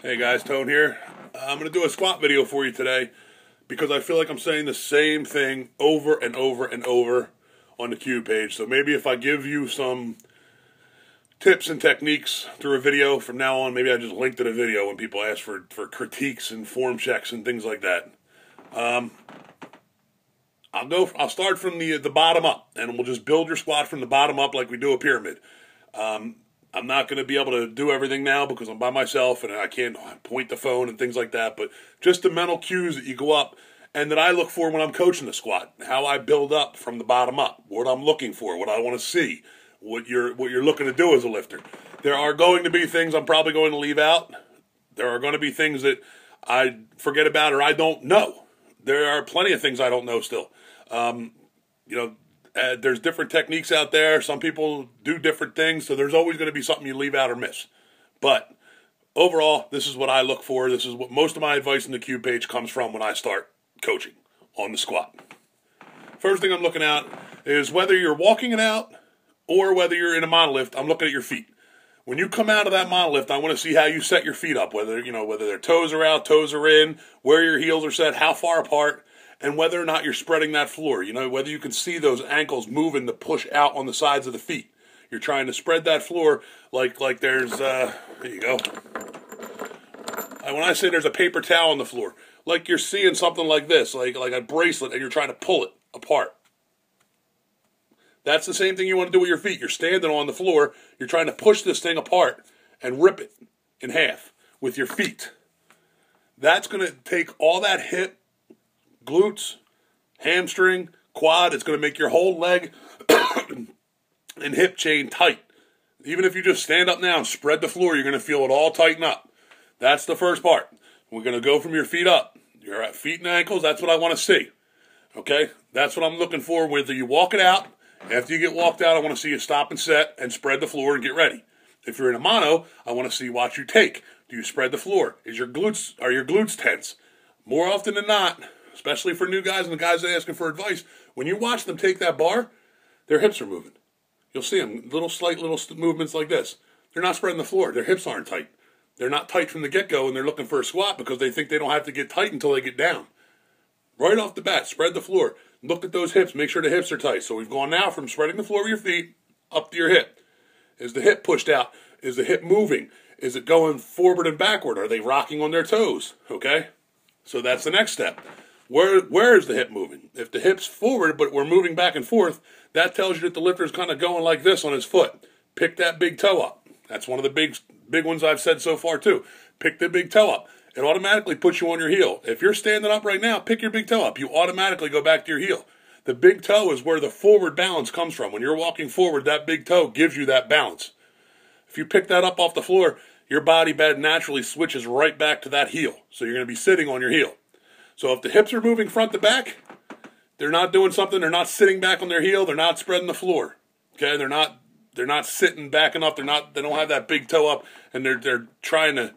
Hey guys, Tone here. I'm going to do a squat video for you today because I feel like I'm saying the same thing over and over and over on the Cube page. So maybe if I give you some tips and techniques through a video from now on, maybe I just link to the video when people ask for critiques and form checks and things like that. I'll start from the bottom up, and we'll just build your squat from the bottom up like we do a pyramid. I'm not going to be able to do everything now because I'm by myself and I can't point the phone and things like that, but just the mental cues that you go up and that I look for when I'm coaching the squat, how I build up from the bottom up, what I'm looking for, what I want to see, what you're looking to do as a lifter. There are going to be things I'm probably going to leave out. There are going to be things that I forget about or I don't know. There are plenty of things I don't know still. There's different techniques out there. Some people do different things, so there's always going to be something you leave out or miss. But overall, this is what I look for. This is what most of my advice in the Cube page comes from when I start coaching on the squat. First thing I'm looking at is whether you're walking it out or whether you're in a monolift, I'm looking at your feet. When you come out of that monolift, I want to see how you set your feet up, whether their toes are out, toes are in, where your heels are set, how far apart, and whether or not you're spreading that floor. Whether you can see those ankles moving to push out on the sides of the feet. You're trying to spread that floor like there's, there you go. When I say there's a paper towel on the floor, like you're seeing something like this, like a bracelet, and you're trying to pull it apart. That's the same thing you want to do with your feet. You're standing on the floor, you're trying to push this thing apart and rip it in half with your feet. That's going to take all that hip, glutes, hamstring, quad. It's going to make your whole leg and hip chain tight. Even if you just stand up now and spread the floor, you're going to feel it all tighten up. That's the first part. We're going to go from your feet up. Your feet and ankles, that's what I want to see. Okay? That's what I'm looking for. Whether you walk it out, after you get walked out, I want to see you stop and set and spread the floor and get ready. If you're in a mono, I want to see what you take. Do you spread the floor? Are your glutes tense? More often than not, especially for new guys and the guys that are asking for advice, when you watch them take that bar, their hips are moving. You'll see them, slight little movements like this. They're not spreading the floor. Their hips aren't tight. They're not tight from the get-go, and they're looking for a squat because they think they don't have to get tight until they get down. Right off the bat, spread the floor. Look at those hips. Make sure the hips are tight. So we've gone now from spreading the floor of your feet up to your hip. Is the hip pushed out? Is the hip moving? Is it going forward and backward? Are they rocking on their toes? Okay? So that's the next step. Where is the hip moving? If the hip's forward but we're moving back and forth, that tells you that the lifter's kind of going like this on his foot. Pick that big toe up. That's one of the big ones I've said so far too. Pick the big toe up. It automatically puts you on your heel. If you're standing up right now, pick your big toe up. You automatically go back to your heel. The big toe is where the forward balance comes from. When you're walking forward, that big toe gives you that balance. If you pick that up off the floor, your body naturally switches right back to that heel. So you're going to be sitting on your heel. So if the hips are moving front to back, they're not doing something. They're not sitting back on their heel. They're not spreading the floor. Okay, they're not sitting back enough. They don't have that big toe up, and they're trying to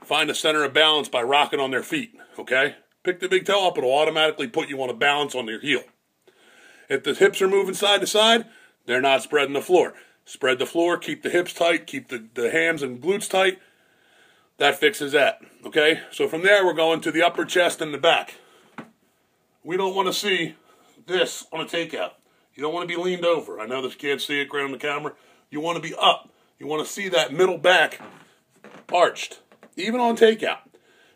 find a center of balance by rocking on their feet. Okay, pick the big toe up. It'll automatically put you on a balance on your heel. If the hips are moving side to side, they're not spreading the floor. Spread the floor. Keep the hips tight. Keep the hams and glutes tight. That fixes that, okay? So from there, we're going to the upper chest and the back. We don't want to see this on a takeout. You don't want to be leaned over. I know that you can't see it great on the camera. You want to be up. You want to see that middle back arched, even on takeout.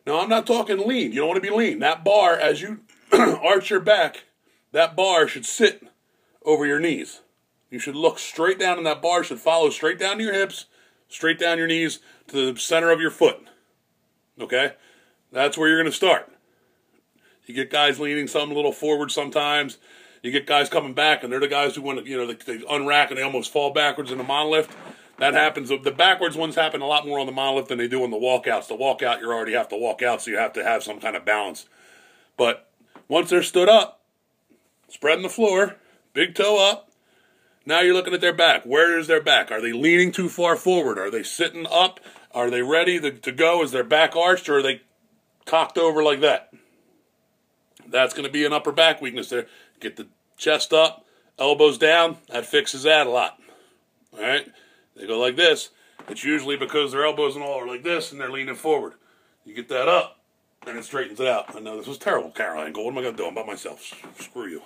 Now, I'm not talking lean. You don't want to be lean. That bar, as you arch your back, that bar should sit over your knees. You should look straight down, and that bar should follow straight down to your hips, straight down your knees, to the center of your foot. Okay? That's where you're going to start. You get guys leaning some a little forward sometimes. You get guys coming back, and they're the guys who want to, they unrack and they almost fall backwards in the monolift. That happens. The backwards ones happen a lot more on the monolift than they do on the walkouts. The walkout, you already have to walk out, so you have to have some kind of balance. But once they're stood up, spreading the floor, big toe up, now you're looking at their back. Where is their back? Are they leaning too far forward? Are they sitting up? Are they ready to go? Is their back arched, or are they cocked over like that? That's going to be an upper back weakness there. Get the chest up, elbows down. That fixes that a lot. All right? They go like this. It's usually because their elbows and all are like this and they're leaning forward. You get that up and it straightens it out. I know this was terrible camera angle. What am I going to do? I'm by myself. Screw you.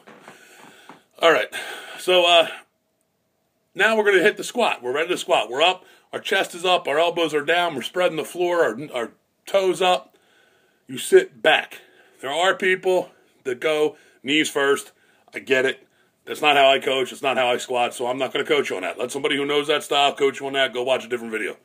All right. So now we're going to hit the squat. We're ready to squat. We're up. Our chest is up. Our elbows are down. We're spreading the floor. Our toes up. You sit back. There are people that go knees first. I get it. That's not how I coach. It's not how I squat, so I'm not going to coach you on that. Let somebody who knows that style coach you on that. Go watch a different video.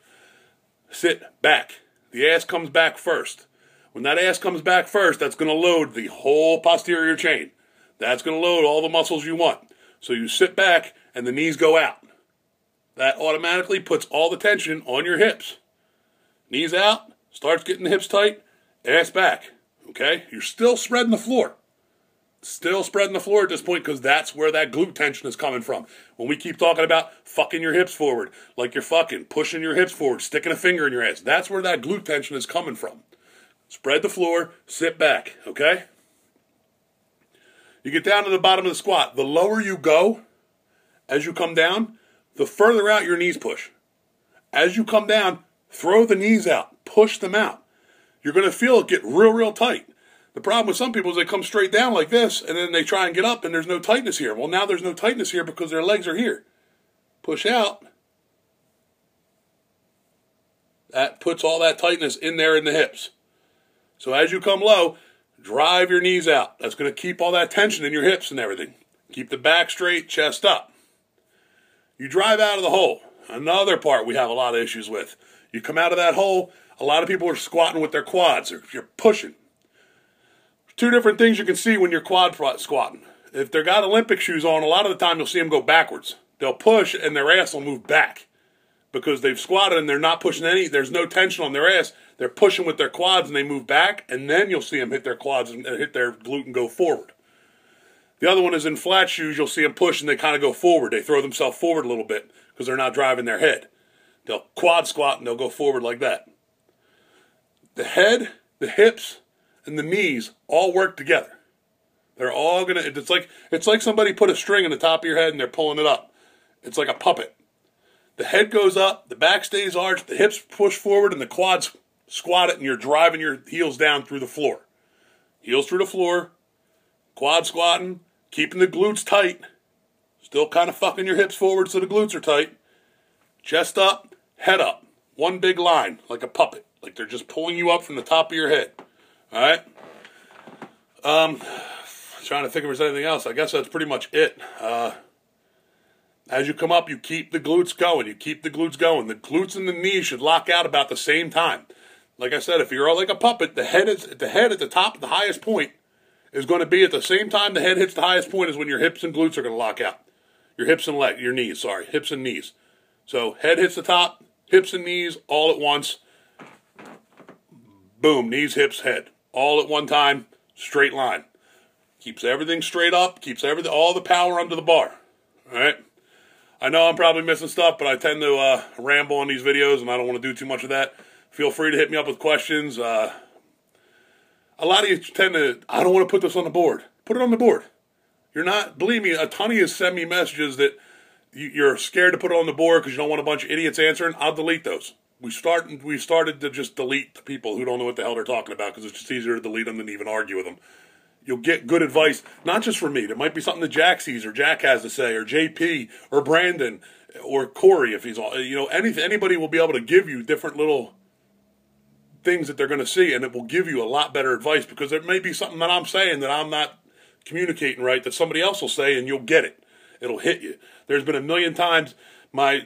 Sit back. The ass comes back first. When that ass comes back first, that's going to load the whole posterior chain. That's going to load all the muscles you want. So you sit back and the knees go out. That automatically puts all the tension on your hips. Knees out, starts getting the hips tight, ass back. Okay? You're still spreading the floor. Still spreading the floor at this point because that's where that glute tension is coming from. When we keep talking about fucking your hips forward, like you're fucking, pushing your hips forward, sticking a finger in your ass, that's where that glute tension is coming from. Spread the floor, sit back, okay? You get down to the bottom of the squat. The lower you go, as you come down, the further out your knees push. As you come down, throw the knees out, push them out. You're going to feel it get real tight. The problem with some people is they come straight down like this, and then they try and get up, and there's no tightness here. Well, now there's no tightness here because their legs are here. Push out. That puts all that tightness in there in the hips. So as you come low, drive your knees out. That's going to keep all that tension in your hips and everything. Keep the back straight, chest up. You drive out of the hole. Another part we have a lot of issues with. You come out of that hole, a lot of people are squatting with their quads. You're pushing. Two different things you can see when you're quad squatting. If they've got Olympic shoes on, a lot of the time you'll see them go backwards. They'll push and their ass will move back because they've squatted and they're not pushing any, there's no tension on their ass. They're pushing with their quads and they move back, and then you'll see them hit their quads and hit their glute and go forward. The other one is in flat shoes, you'll see them push and they kind of go forward. They throw themselves forward a little bit because they're not driving their head. They'll quad squat and they'll go forward like that. The head, the hips, and the knees all work together. They're all gonna. It's like somebody put a string in the top of your head and they're pulling it up. It's like a puppet. The head goes up, the back stays arched, the hips push forward, and the quads squat it, and you're driving your heels down through the floor. Heels through the floor, quad squatting, keeping the glutes tight, still kind of fucking your hips forward so the glutes are tight. Chest up, head up. One big line, like a puppet, like they're just pulling you up from the top of your head. All right. Trying to think if there's anything else. I guess that's pretty much it. As you come up, you keep the glutes going. You keep the glutes going. The glutes and the knees should lock out about the same time. Like I said, if you're all like a puppet, the head at the top, the highest point, is going to be at the same time the head hits the highest point is when your hips and glutes are going to lock out. Your hips and your knees. Sorry, hips and knees. So head hits the top, hips and knees all at once. Boom, knees, hips, head. All at one time, straight line. Keeps everything straight up, keeps all the power under the bar. All right? I know I'm probably missing stuff, but I tend to ramble on these videos, and I don't want to do too much of that. Feel free to hit me up with questions. A lot of you tend to, I don't want to put this on the board. Put it on the board. You're not, believe me, a ton of you send me messages that you're scared to put it on the board because you don't want a bunch of idiots answering. I'll delete those. We've started to just delete the people who don't know what the hell they're talking about because it's just easier to delete them than even argue with them. You'll get good advice, not just from me. There might be something that Jack sees or Jack has to say or JP or Brandon or Corey if he's on. Anybody will be able to give you different little things that they're going to see, and it will give you a lot better advice because there may be something that I'm saying that I'm not communicating right that somebody else will say, and you'll get it. It'll hit you. There's been a million times my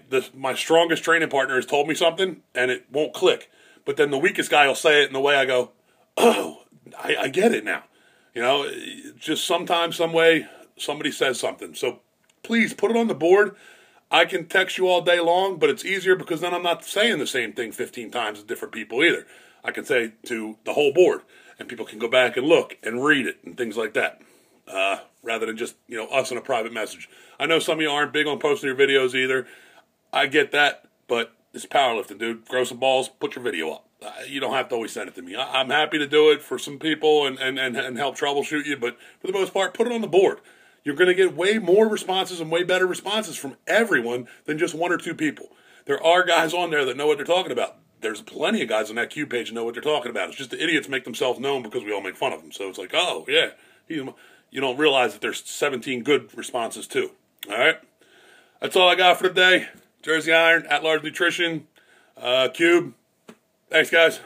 strongest training partner has told me something, and it won't click. But then the weakest guy will say it in the way I go, oh, I get it now. Just sometimes, some way, somebody says something. So please put it on the board. I can text you all day long, but it's easier because then I'm not saying the same thing 15 times to different people either. I can say to the whole board, and people can go back and look and read it and things like that, rather than just us in a private message. I know some of you aren't big on posting your videos either. I get that, but it's powerlifting, dude. Grow some balls, put your video up. You don't have to always send it to me. I'm happy to do it for some people and help troubleshoot you, but for the most part, put it on the board. You're going to get way more responses and way better responses from everyone than just one or two people. There are guys on there that know what they're talking about. There's plenty of guys on that Cube page that know what they're talking about. It's just the idiots make themselves known because we all make fun of them. So it's like, oh, yeah. You don't realize that there's 17 good responses, too. All right? That's all I got for today. Jersey Iron, At Large Nutrition, Cube. Thanks, guys.